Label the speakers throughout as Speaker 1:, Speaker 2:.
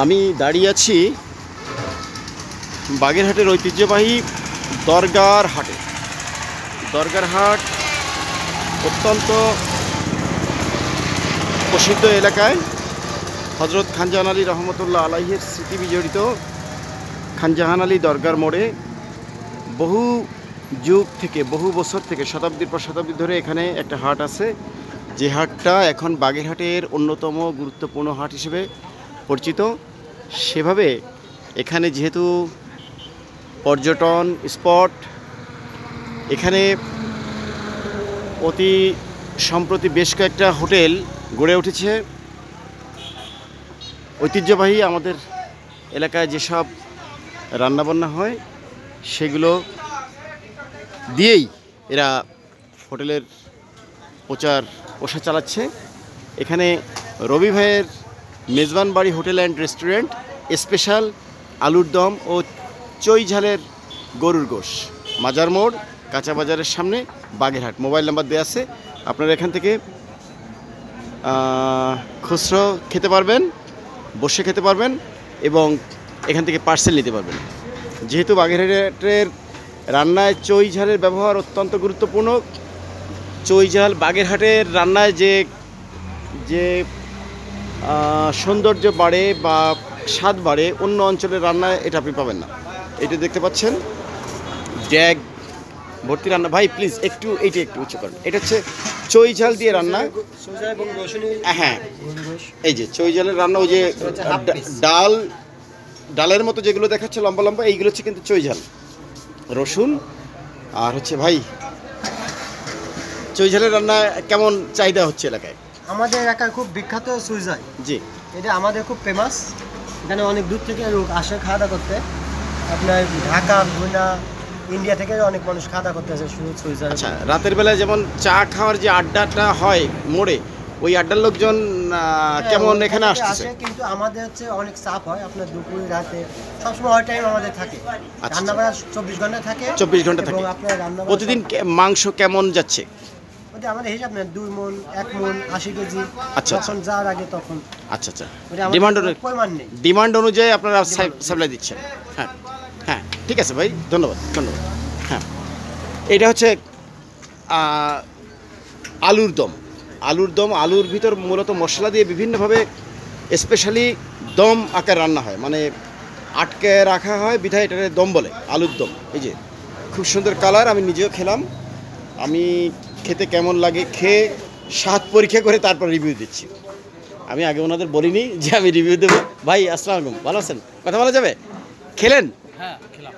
Speaker 1: আমি দাঁড়িয়ে আছি বাগেরহাটের ঐতিহ্যবাহী দরগার হাটে। দরগার হাট অত্যন্ত প্রসিদ্ধ এলাকায় হজরত খানজাহান আলী রহমতুল্লাহ আলাইহির স্মৃতি বিজড়িত খানজাহান আলী দরগার মোড়ে বহু যুগ থেকে, বহু বছর থেকে, শতাব্দীর পর শতাব্দী ধরে এখানে একটা হাট আছে, যে হাটটা এখন বাগেরহাটের অন্যতম গুরুত্বপূর্ণ হাট হিসেবে পরিচিত। সেভাবে এখানে যেহেতু পর্যটন স্পট, এখানে অতি সম্প্রতি বেশ কয়েকটা হোটেল গড়ে উঠেছে। ঐতিহ্যবাহী আমাদের এলাকায় যেসব রান্নাবান্না হয় সেগুলো দিয়েই এরা হোটেলের প্রসার চালাচ্ছে। এখানে রবি ভাইয়ের মেজবান বাড়ি হোটেল অ্যান্ড রেস্টুরেন্ট স্পেশাল আলুর দম ও চই ঝালের গরুর গোশ, মাজার মোড়, কাঁচা বাজারের সামনে, বাগেরহাট। মোবাইল নাম্বার দেওয়া আছে, আপনারা এখান থেকে খুচরো খেতে পারবেন, বসে খেতে পারবেন এবং এখান থেকে পার্সেল নিতে পারবেন। যেহেতু বাগেরহাটের রান্নায় চই ঝালের ব্যবহার অত্যন্ত গুরুত্বপূর্ণ, চই ঝাল বাগেরহাটের রান্নায় যে সৌন্দর্য বাড়ে বা স্বাদ বাড়ে, অন্য অঞ্চলের রান্নায় এটা আপনি পাবেন না। এটা দেখতে পাচ্ছেন ড্যাগ ভর্তি রান্না। ভাই প্লিজ একটু এইটা একটু উঁচু করেন। এটা হচ্ছে চই ঝাল দিয়ে রান্না। হ্যাঁ, এই যে চই ঝালের রান্না, ওই যে ডালের মতো যেগুলো দেখাচ্ছে লম্বা লম্বা, এইগুলো হচ্ছে কিন্তু চই ঝাল, রসুন আর হচ্ছে। ভাই চই ঝালের রান্না কেমন চাহিদা হচ্ছে এলাকায়?
Speaker 2: আমাদের এলাকায় খুব বিখ্যাত চই ঝাল।
Speaker 1: জি,
Speaker 2: এটা আমাদের খুব ফেমাস। এখানে অনেক দূর থেকে লোক আসে খাওয়া দাওয়া করতে। আপনার ঢাকা, খুলনা, ইন্ডিয়া থেকে অনেক মানুষ খাওয়া দাওয়া করতে আসে শুধু চই ঝাল।
Speaker 1: আচ্ছা, রাতের বেলায় যেমন চা খাওয়ার যে আড্ডাটা হয় মোড়ে, ওই আড্ডার লোকজন কেমন এখানে আসছে?
Speaker 2: কিন্তু আমাদের হচ্ছে অনেক চাপ হয়, আপনার দুপুরে রাতে সবসময় ওই টাইম আমাদের থাকে। রান্নাবাড়া 24 ঘন্টা থাকে।
Speaker 1: 24 ঘন্টা থাকে। প্রতিদিন মাংস কেমন যাচ্ছে?
Speaker 2: আমাদের হিসাব নেই 2 মণ 1 মণ 80 কেজি।
Speaker 1: আচ্ছা,
Speaker 2: যখন যাওয়ার আগে তখন।
Speaker 1: আচ্ছা আচ্ছা, ডিমান্ড অনুযায়ী আপনারা সাপ্লাই দিচ্ছেন। হ্যাঁ হ্যাঁ, ঠিক আছে ভাই, ধন্যবাদ ধন্যবাদ। হ্যাঁ, এটা হচ্ছে আলুর দম। আলুর ভিতর মূলত মশলা দিয়ে বিভিন্নভাবে স্পেশালি দম আকার রান্না হয়, মানে আটকে রাখা হয় বিধায় এটাকে দম বলে, আলুর দম। এই যে খুব সুন্দর কালার, আমি নিজেও খেলাম। আমি খেতে কেমন লাগে, খেয়ে স্বাদ পরীক্ষা করে তারপর রিভিউ দিচ্ছি। আমি আগে ওনাদের বলিনি যে আমি রিভিউ দেবো। ভাই আসসালামু আলাইকুম, ভালো আছেন? কথা বলা যাবে? খেলেন?
Speaker 3: হ্যাঁ, খেলাম।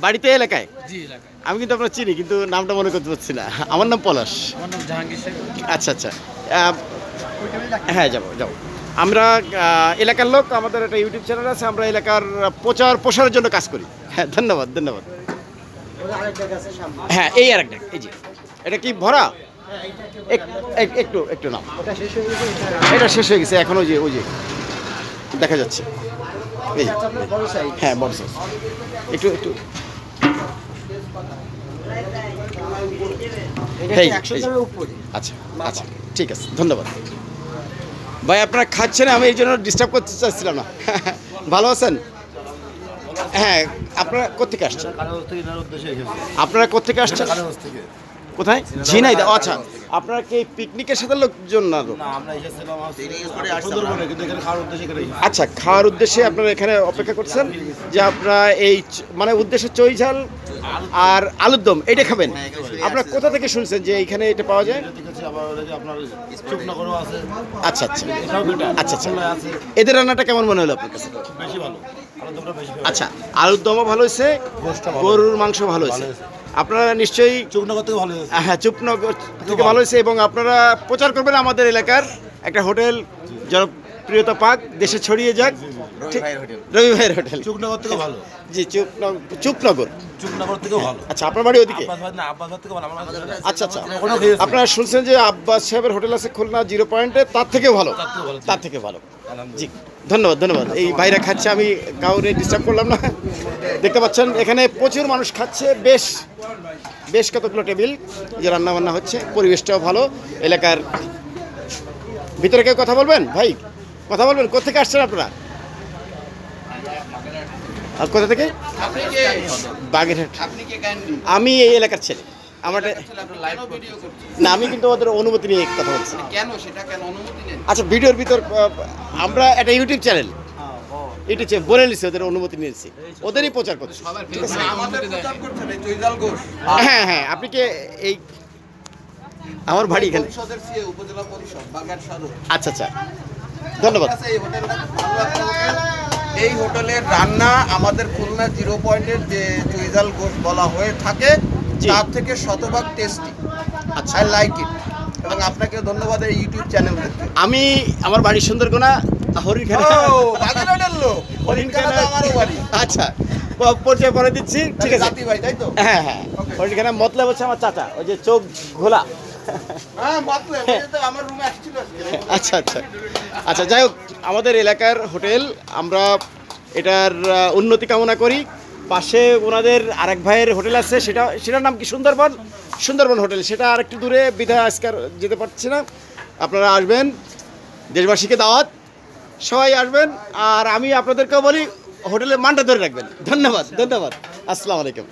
Speaker 1: বাড়িতে এলাকায়? জি, এলাকায়। আমি কিন্তু আপনার চিনি, কিন্তু নামটা মনে করতে পারছি না। আমার নাম পলাশ।
Speaker 3: আমার নাম জাহাঙ্গীর শেখ।
Speaker 1: আচ্ছা আচ্ছা, হ্যাঁ যাবো। আমরা এলাকার লোক, আমাদের একটা ইউটিউব চ্যানেল আছে, আমরা এলাকার প্রসারের জন্য কাজ করি। হ্যাঁ, ধন্যবাদ। হ্যাঁ, এই আরেকটা, এই যে এটা কি ভরা? একটু নাম। এটা শেষ হয়ে গেছে, এখন ওই যে দেখা যাচ্ছে। এই হ্যাঁ, বড় সাইজ। একটু আচ্ছা, ঠিক আছে, ধন্যবাদ। ভাই আপনারা খাচ্ছেন, আমি এই জন্য ডিস্টার্ব করতে চাচ্ছিলাম না। ভালো আছেন? হ্যাঁ, আপনারা কোথেকে আসছেন? আপনারা কোথেকে আসছেন? কোথায়? ঝিনাইদহ। আচ্ছা, আপনারা কি পিকনিকের সাথে লোকজন না? আচ্ছা, খাওয়ার উদ্দেশ্যে আপনারা এখানে অপেক্ষা করছেন, যে আপনারা এই মানে উদ্দেশ্যে চই ঝাল আর আলুর দম এটা খাবেন। আপনারা কোথা থেকে শুনছেন যে এইখানে এটা পাওয়া যায়? আচ্ছা, এদের রান্নাটা কেমন মনে হলো আপনার কাছে? আচ্ছা, আলুর দমও ভালো হয়েছে, গরুর মাংস ভালো হয়েছে। আপনারা নিশ্চয়ই চুপনগর থেকে ভালো হয়েছে। হ্যাঁ, চুপনগর থেকে ভালো হয়েছে। এবং আপনারা প্রচার করবেন আমাদের এলাকার একটা হোটেল, জনপ্রিয়তা পাক, দেশে ছড়িয়ে যাক। রবি ভাইয়ের হোটেল চুপনগর থেকে ভালো। জি, চুপনগর থেকে ভালো। আচ্ছা, আপনার বাড়ি ওদিকে? আচ্ছা, আপনারা শুনছেন যে আব্বাস সাহেবের হোটেল আছে খুলনা 0 পয়েন্টে, তার থেকেও ভালো। জি, ধন্যবাদ। এই বাইরে খাচ্ছে, আমি কাউরে ডিস্টার্ব করলাম না। দেখতে পাচ্ছেন এখানে প্রচুর মানুষ খাচ্ছে, বেশ কতগুলো টেবিল, যে রান্না বান্না হচ্ছে, পরিবেশটাও ভালো। এলাকার ভিতরে কেউ কথা বলবেন? ভাই কথা বলবেন, কোথেকে আসছেন আপনারা? আর কোথা থেকে?
Speaker 4: আপনি কে?
Speaker 1: বাগেরহাট।
Speaker 4: আপনি কে কাইন্ডলি?
Speaker 1: আমি এই এলাকার ছেলে। আমার
Speaker 4: আপনি লাইভ ভিডিও করছেন
Speaker 1: না, আমি কিন্তু ওদের অনুমতি নিয়ে কথা বলছি।
Speaker 4: কেন সেটা কেন অনুমতি নেন?
Speaker 1: আচ্ছা, ভিডিওর ভিতর আমরা একটা ইউটিউব চ্যানেল, এটা বলে নিচ্ছি, ওদের অনুমতি নিয়েছি, ওদেরই প্রচার করছি।
Speaker 3: সবার
Speaker 1: ঠিক আছে?
Speaker 4: আমাদের প্রচার করছেন এই চৈতাল ঘোষ
Speaker 1: হ্যাঁ হ্যাঁ, আপনি কি এই আমার বাড়ি এখানে?
Speaker 4: পরিষদের সিএ উপজেলা পরিষদ বাগেরহাট সদর।
Speaker 1: আচ্ছা আচ্ছা, ধন্যবাদ।
Speaker 4: ঠিক আছে, এই হোটেলটা খুব ভালো একটা হোটেল। এই হোটেলের রান্না আমাদের খুলনা 0 পয়েন্টের যে চৈতাল ঘোষ বলা হয়ে থাকে
Speaker 1: জি।
Speaker 4: তার থেকে শতভাগ টেস্টি।
Speaker 1: আচ্ছা,
Speaker 4: আই লাইক ইট। এবং আপনাকে ধন্যবাদ এই ইউটিউব চ্যানেল দেখতে।
Speaker 1: আমি আমার বাড়ি সুন্দরগোনা, হরিণখানা।
Speaker 4: ও বাগেরহাটের লোক, হরিণখানা তো আমারও বাড়ি।
Speaker 1: আচ্ছা, পরিচয় করে দিচ্ছি, ঠিক আছে?
Speaker 4: জাতি ভাই তাই তো?
Speaker 1: হ্যাঁ হ্যাঁ, হরিণখানা মতলব হচ্ছে আমার চাচা, ওই যে চোখ ঘোলা।
Speaker 4: হ্যাঁ মতলব, এই তো আমার রুমে আসছিল আজকে।
Speaker 1: আচ্ছা আচ্ছা আচ্ছা, যাই হোক, আমাদের এলাকার হোটেল, আমরা এটার উন্নতি কামনা করি। পাশে ওনাদের আরেক ভাইয়ের হোটেল আছে, সেটার নাম কি? সুন্দরবন হোটেল। সেটা আরেকটু দূরে, বিধায় আজকে আর যেতে পারছি না। আপনারা আসবেন, দেশবাসীকে দাওয়াত, সবাই আসবেন। আর আমি আপনাদেরকেও বলি, হোটেলের মানটা ধরে রাখবেন। ধন্যবাদ, ধন্যবাদ। আসসালামু আলাইকুম।